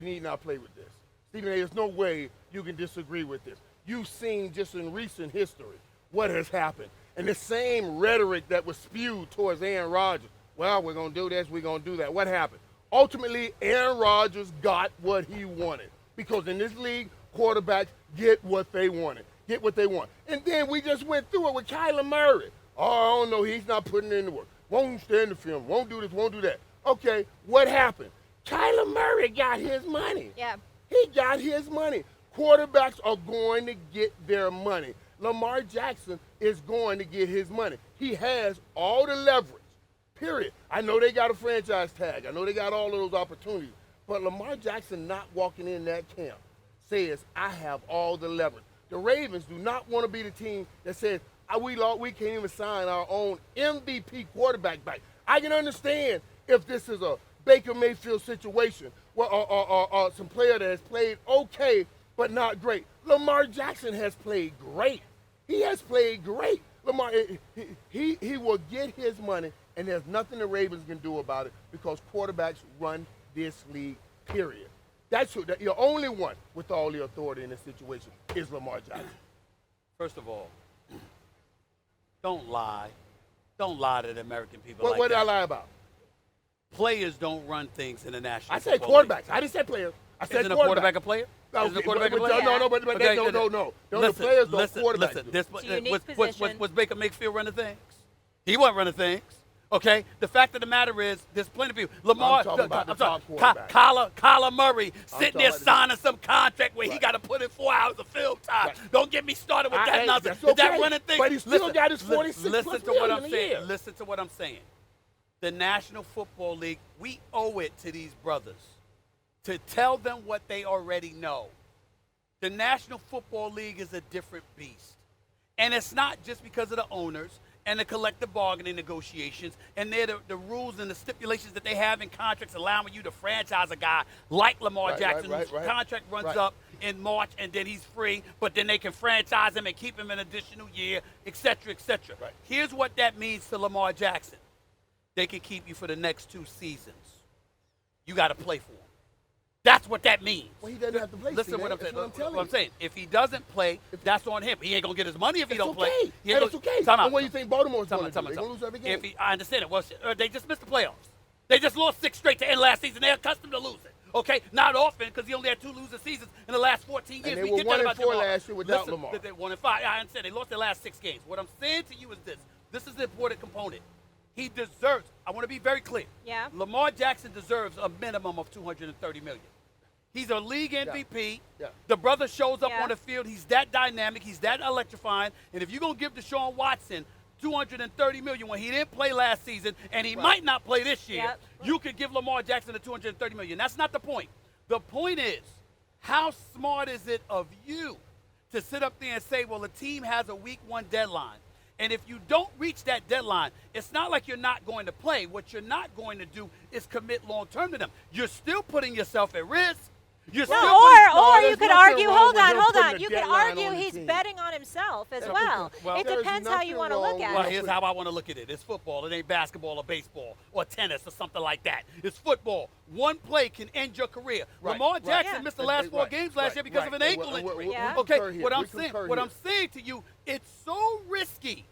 need not play with this. Stephen A., there's no way you can disagree with this. You've seen just in recent history what has happened. And the same rhetoric that was spewed towards Aaron Rodgers. Well, we're going to do this, we're going to do that. What happened? Ultimately, Aaron Rodgers got what he wanted. Because in this league, quarterbacks get what they wanted. Get what they want. And then we just went through it with Kyler Murray. Oh, I don't know, he's not putting in the work. Won't stand the film, won't do this, won't do that. Okay, what happened? Kyler Murray got his money. Yeah. He got his money. Quarterbacks are going to get their money. Lamar Jackson is going to get his money. He has all the leverage, period. I know they got a franchise tag. I know they got all of those opportunities. But Lamar Jackson not walking in that camp says, I have all the leverage. The Ravens do not want to be the team that says, we can't even sign our own MVP quarterback back. I can understand if this is a Baker Mayfield situation or some player that has played okay but not great. Lamar Jackson has played great. He has played great. Lamar, he will get his money, and there's nothing the Ravens can do about it because quarterbacks run this league, period. That's who, the only one with all the authority in this situation is Lamar Jackson. First of all, don't lie. Don't lie to the American people. What did I lie about? Players don't run things in the National I said Football quarterbacks. League. I didn't say players. I said Isn't a quarterback a player? Okay, Isn't a quarterback a player? No, but Okay, no. The players don't quarterback. Listen, It's a unique position. was Baker Mayfield running things? He wasn't running things. Okay? The fact of the matter is, there's plenty of people. Lamar, I'm talking about the top quarterback. Kyler Murray sitting there talking about signing some contract where he got to put in 4 hours of film time. Right. Don't get me started with that nonsense. That's Is that okay, running things? but he still got his 46 listen plus to what million I'm a saying. year. Listen to what I'm saying. The National Football League, we owe it to these brothers to tell them what they already know. The National Football League is a different beast. And it's not just because of the owners and the collective bargaining negotiations and they're the rules and the stipulations that they have in contracts allowing you to franchise a guy like Lamar Jackson, whose contract runs up in March and then he's free, but then they can franchise him and keep him an additional year, et cetera, et cetera. Right. Here's what that means to Lamar Jackson. They can keep you for the next 2 seasons. You got to play for him. That's what that means. Well, he doesn't have to play. Listen Steve, what I'm that's saying. what I'm telling What I'm saying. If he doesn't play, that's on him. He ain't gonna get his money if he don't play. It's okay. Time out. And what do you think Baltimore's Time going to out, do? time They're out. going to lose every game. If he, I understand it. Well, they just missed the playoffs. They just lost 6 straight to end last season. They're accustomed to losing. Okay, not often because he only had 2 losing seasons in the last 14 years. And they we were get 1 that and about 4 Lamar. last year without Listen, Lamar. They 1 and 5. I understand. They lost their last 6 games. What I'm saying to you is this. This is the important component. He deserves. I want to be very clear. Yeah. Lamar Jackson deserves a minimum of $230 million. He's a league MVP. Yeah. The brother shows up Yeah. on the field. He's that dynamic. He's that electrifying. And if you're going to give Deshaun Watson $230 million when he didn't play last season and he might not play this year, Yep. you could give Lamar Jackson the $230 million. That's not the point. The point is, how smart is it of you to sit up there and say, well, the team has a week 1 deadline. And if you don't reach that deadline, it's not like you're not going to play. What you're not going to do is commit long-term to them. You're still putting yourself at risk. You're still Or you there's could nothing argue, wrong hold with on, him hold putting on. a You could deadline argue on the he's team. betting on himself as Yeah, well. well, It there's depends how you nothing want to look wrong at Well, it. here's how I want to look at it. It's football. It ain't basketball or baseball or tennis or something like that. It's football. One play can end your career. Right, Lamar right. Jackson Yeah. missed the last 4 Right, games last right, year because right. of an ankle And injury. Yeah. Okay, concur what here. I'm We saying, concur what here. I'm saying to you, it's so risky.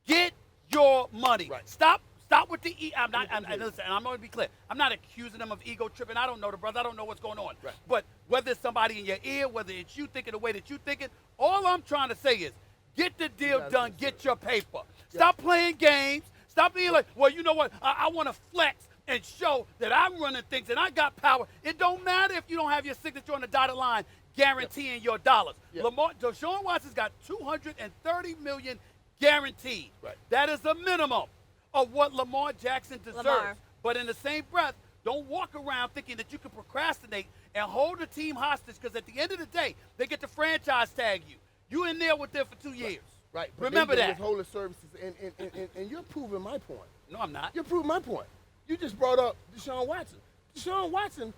Get your money. Right. Stop with the I'm not. Listen, and I'm going to be clear. I'm not accusing them of ego tripping. I don't know the brother. I don't know what's going on. Right. But whether it's somebody in your ear, whether it's you thinking the way that you thinking, all I'm trying to say is get the deal done. Get your paper. Stop playing games. Stop being like, well, you know what? I want to flex and show that I'm running things and I got power. It don't matter if you don't have your signature on the dotted line guaranteeing your dollars. Yep. Deshaun Watson's got $230 million guaranteed. Right. That is the minimum of what Lamar Jackson deserves. Lamar. But in the same breath, don't walk around thinking that you can procrastinate and hold the team hostage because at the end of the day, they get to franchise tag you. You in there with them for 2 years. Right. But Remember they that. withhold the services, and you're proving my point. No, I'm not. You're proving my point. You just brought up Deshaun Watson. Deshaun Watson,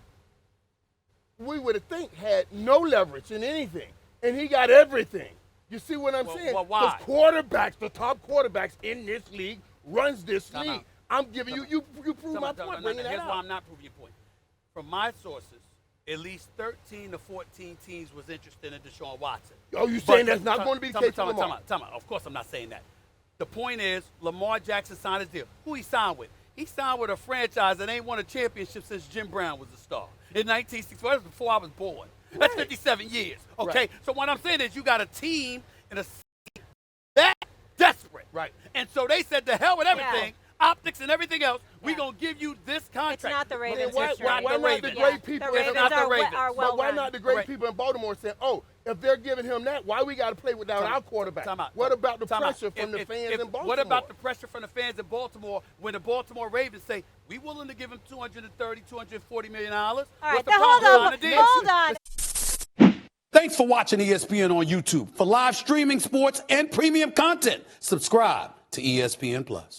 we would have think had no leverage in anything, and he got everything. You see what I'm saying? Well, why? Because quarterbacks, the top quarterbacks in this league, runs this Time league. out. I'm giving you prove my point. Bringing that Here's out. why I'm not proving your point. From my sources, at least 13 to 14 teams was interested in Deshaun Watson. Oh, you saying that's not going to be the case for Lamar? Time out. Of course I'm not saying that. The point is, Lamar Jackson signed his deal. Who he signed with? He signed with a franchise that ain't won a championship since Jim Brown was a star. In 1964, that was before I was born. That's 57 years, okay? Right. So what I'm saying is you got a team and a city that desperate. Right. And so they said, to hell with everything, optics and everything else, we're Yeah. going to give you this contract. It's not the But Ravens. then why history. not the Ravens. great people? The Ravens not the are, Ravens. are well But why run. not the great Right. people in Baltimore saying, oh, if they're giving him that, why we got to play without our quarterback? Time out. What about the Time out. pressure from the fans in Baltimore? What about the pressure from the fans in Baltimore when the Baltimore Ravens say, we willing to give him $230, $240 million? All right, What's the now hold problem? on. Sign a deal. Hold on. Thanks for watching ESPN on YouTube. For live streaming sports and premium content, subscribe to ESPN Plus.